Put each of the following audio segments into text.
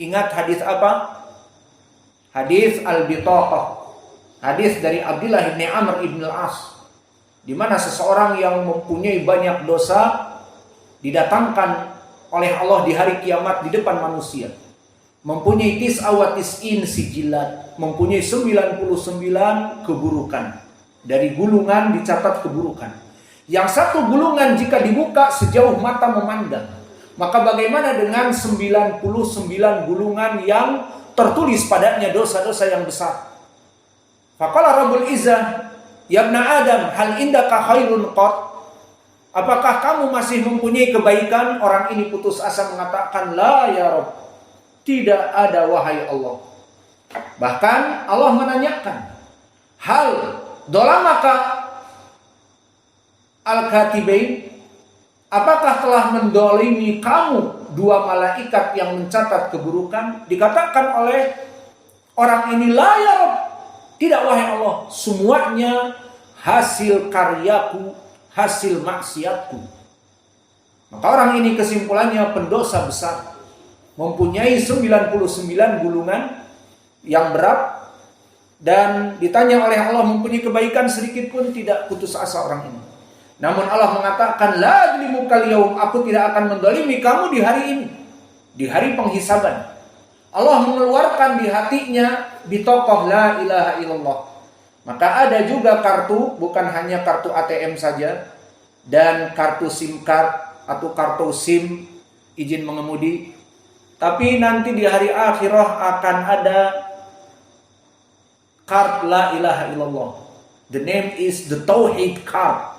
Ingat hadis apa? Hadis al-bitaqah. Hadis dari Abdullah bin Amr bin al-As, di mana seseorang yang mempunyai banyak dosa didatangkan oleh Allah di hari kiamat di depan manusia. Mempunyai tis'awatis'in sijilat, mempunyai 99 keburukan. Dari gulungan dicatat keburukan. Yang satu gulungan jika dibuka sejauh mata memandang, maka bagaimana dengan 99 gulungan yang tertulis padanya dosa-dosa yang besar? Faqala Rabbul Izzah, ya ibna Adam, hal indaka khairun qat? Apakah kamu masih mempunyai kebaikan? Orang ini putus asa mengatakan, la ya Rabb, tidak ada wahai Allah. Bahkan Allah menanyakan, hal dolamaka al-katibain, apakah telah mendolimi kamu dua malaikat yang mencatat keburukan? Dikatakan oleh orang ini, la ya Rabb, tidak wahai Allah, semuanya hasil karyaku, hasil maksiatku. Maka orang ini kesimpulannya pendosa besar, mempunyai 99 gulungan yang berat, dan ditanya oleh Allah mempunyai kebaikan sedikit pun tidak putus asa orang ini. Namun Allah mengatakan, la adlimukal yaum, aku tidak akan mendolimi kamu di hari ini, di hari penghisaban. Allah mengeluarkan di hatinya bitaqah la ilaha illallah. Maka ada juga kartu, bukan hanya kartu ATM saja, dan kartu SIM card atau kartu SIM izin mengemudi, tapi nanti di hari akhirah akan ada card la ilaha illallah. The name is the Tauhid card.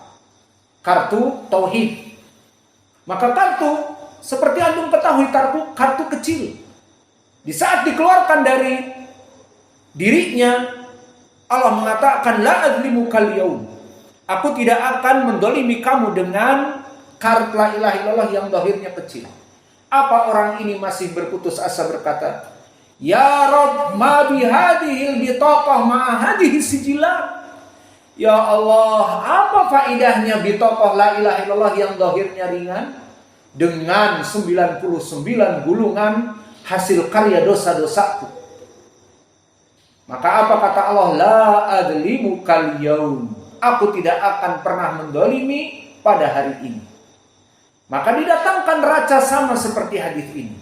Kartu Tauhid. Maka kartu, seperti antum ketahui, kartu kecil. Di saat dikeluarkan dari dirinya, Allah mengatakan, la adlimukal yaum, aku tidak akan mendolimi kamu dengan kartu la ilaha illallah yang zahirnya kecil. Apa orang ini masih berputus asa berkata, ya Rabb, ma bihadihil bitaqah ma'a hadihi sijilat. Ya Allah, apa faedahnya bitaqah la ilaha illallah yang zahirnya ringan dengan 99 gulungan hasil karya dosa-dosaku? Maka apa kata Allah? La adlimukal yaum, aku tidak akan pernah mendolimi pada hari ini. Maka didatangkan raca sama seperti hadis ini.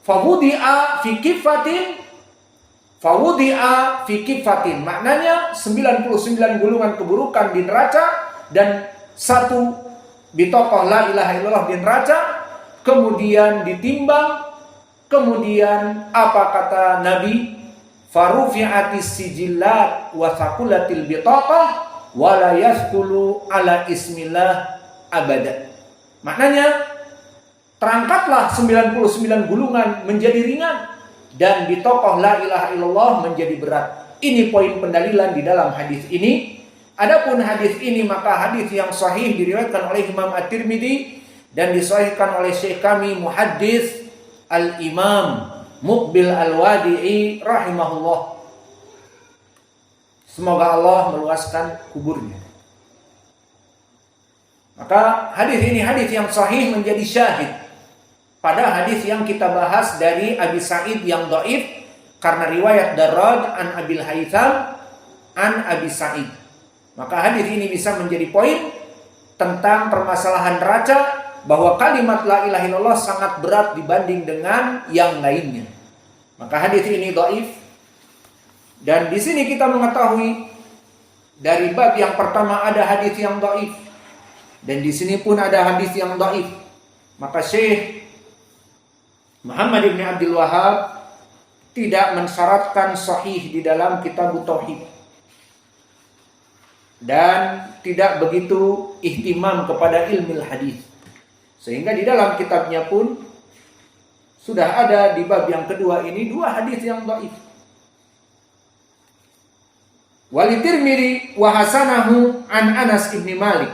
Fawudi'a fi kifatin. Maknanya 99 gulungan keburukan di neraca dan satu bitaqah la ilaha illallah di neraca, kemudian ditimbang. Kemudian apa kata Nabi? Farufi'atis sijillat wa thaqulatil bitaqah wa la yathqulu ala ismillah abada. Maknanya terangkatlah 99 gulungan menjadi ringan dan bitaqah la ilaha illallah menjadi berat. Ini poin pendalilan di dalam hadis ini. Adapun hadis ini, maka hadis yang sahih diriwayatkan oleh Imam At-Tirmidzi dan disahihkan oleh Syekh kami muhaddits Al-Imam Muqbil Al-Wadi'i rahimahullah. Semoga Allah meluaskan kuburnya. Maka hadis ini hadis yang sahih menjadi syahid pada hadis yang kita bahas dari Abi Sa'id yang dhaif karena riwayat Darraj an Abil Haytham an Abi Sa'id. Maka hadis ini bisa menjadi poin tentang permasalahan neraca, bahwa kalimat la ilaha illallah sangat berat dibanding dengan yang lainnya. Maka hadis ini dhaif. Dan di sini kita mengetahui dari bab yang pertama ada hadis yang dhaif, dan di sini pun ada hadis yang dhaif. Maka Syekh Muhammad bin Abdul Wahhab tidak mensyaratkan sahih di dalam kitab Tauhid, dan tidak begitu ihtimam kepada ilmu hadis, sehingga di dalam kitabnya pun sudah ada di bab yang kedua ini dua hadis yang dhaif. Wali Tirmidzi wa hasanahu an Anas ibn Malik.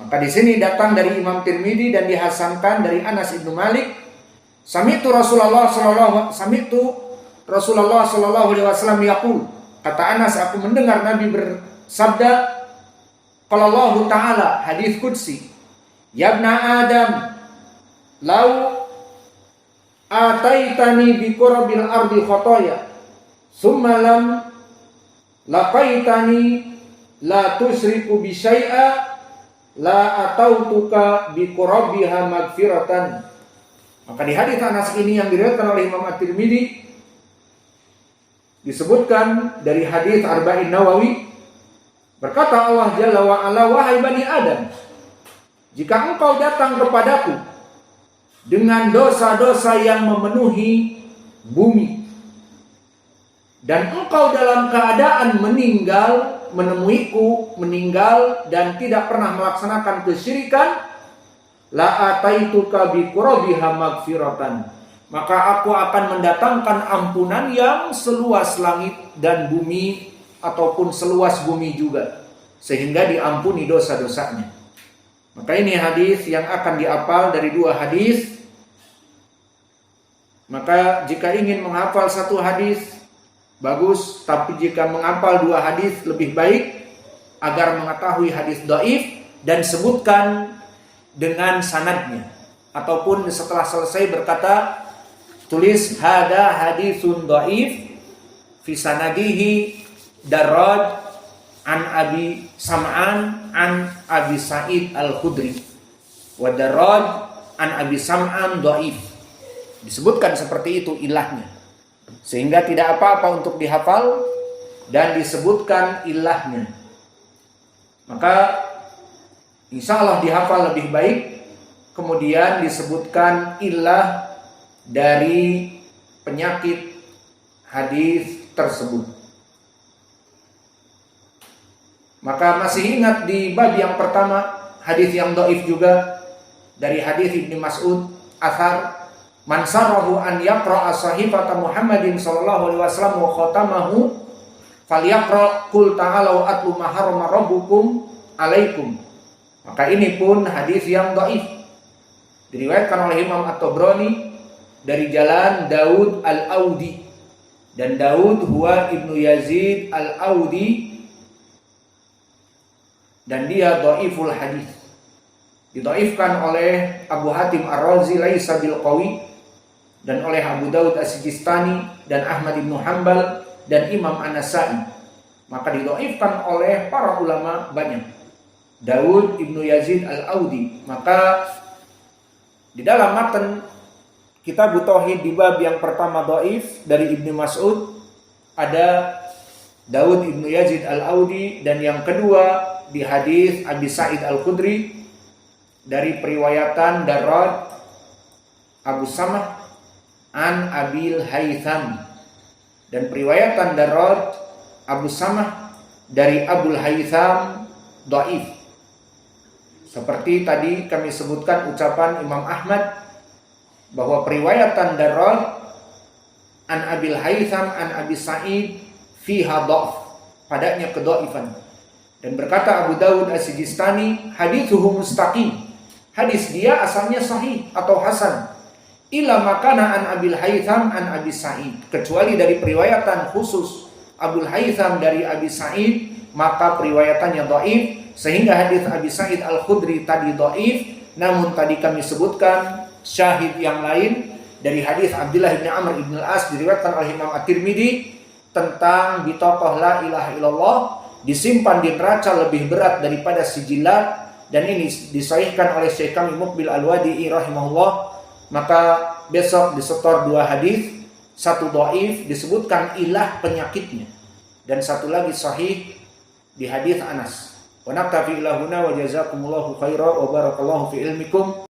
Maka di sini datang dari Imam Tirmidzi dan dihasankan dari Anas ibn Malik. Sami'tu Rasulullah sallallahu alaihi wasallam yaqul. Kata Anas, aku mendengar Nabi bersabda, qala Allah Ta'ala, hadis qudsi, ya ibna Adam, lau ataitani bi qurabil ardi khotoya summa lam laqaitani la tusriku bi syai'a la atautuka bi qurabiha magfiratan. Maka di hadis Anas ini yang diriwayatkan oleh Imam At-Tirmidzi disebutkan dari hadis Arba'in Nawawi, berkata Allah Jalla wa Ala, wahai Bani Adam, jika engkau datang kepadaku dengan dosa-dosa yang memenuhi bumi dan engkau dalam keadaan meninggal dan tidak pernah melaksanakan kesyirikan, la ataituka bi qurabiha magfiratan, maka aku akan mendatangkan ampunan yang seluas langit dan bumi ataupun seluas bumi juga, sehingga diampuni dosa-dosanya. Maka ini hadis yang akan dihafal dari dua hadis. Maka jika ingin menghafal satu hadis bagus, tapi jika menghafal dua hadis lebih baik agar mengetahui hadis dhaif dan sebutkan dengan sanadnya, ataupun setelah selesai berkata tulis hada hadisun dhaif fi sanadihi Darraj an Abi Sam'an an Abi Sa'id Al-Khudri wa Darraj an Abi Sam'an dhaif. Disebutkan seperti itu ilahnya, sehingga tidak apa-apa untuk dihafal dan disebutkan ilahnya. Maka insya Allah dihafal lebih baik, kemudian disebutkan ilah dari penyakit hadis tersebut. Maka masih ingat di bab yang pertama hadis yang dhaif juga, dari hadis Ibnu Mas'ud, athar man sarahu an yaqra'a sahifata Muhammadin sallallahu alaihi wasallam wa khatamahu falyaqra qul ta'alu atlu ma harrama rabbukum alaikum. Maka ini pun hadis yang dhaif, diriwayatkan oleh Imam At-Tabrani dari jalan Daud Al-Audi, dan Daud huwa Ibnu Yazid Al-Audi, dan dia dhaiful hadis, didhaifkan oleh Abu Hatim Ar-Razi laisa bil qawi, dan oleh Abu Daud As-Sijistani dan Ahmad Ibnu Hanbal dan Imam An-Nasa'i. Maka didhaifkan oleh para ulama banyak, Daud Ibnu Yazid Al-Audi. Maka di dalam matan Kitab Tauhid di bab yang pertama dhaif dari Ibnu Mas'ud ada Daud Ibnu Yazid Al-Audi, dan yang kedua di hadis Abi Sa'id Al-Khudri dari periwayatan Darraj Abu Samah an Abil Haytham, dan periwayatan Darraj Abu Samah dari Abul Haytham dhaif. Seperti tadi kami sebutkan ucapan Imam Ahmad bahwa periwayatan Darraj an Abil Haytham an Abi Sa'id fiha dha'f, padanya kedhaifan. Dan berkata Abu Daud As-Sijistani, hadithuhu mustaqim, hadis dia asalnya sahih atau hasan, ila makana an Abil Haytham an Abi Sa'id, kecuali dari periwayatan khusus Abul Haytham dari Abi Sa'id, maka periwayatannya dhaif, sehingga hadis Abi Sa'id Al-Khudri tadi dhaif. Namun tadi kami sebutkan syahid yang lain dari hadis Abdullah bin Amr bin Al-As, diriwayatkan oleh Imam At-Tirmidzi, tentang bitokoh la ilaha illallah disimpan di neraca lebih berat daripada sijilat, dan ini disahihkan oleh Syekh kami Muqbil Al-Wadi'i rahimahullah. Maka besok disetor dua hadis, satu dhaif disebutkan ilah penyakitnya, dan satu lagi sahih di hadis Anas. Wa naktafi ila huna wa jazakumullahu khairan wa barakallahu fi ilmikum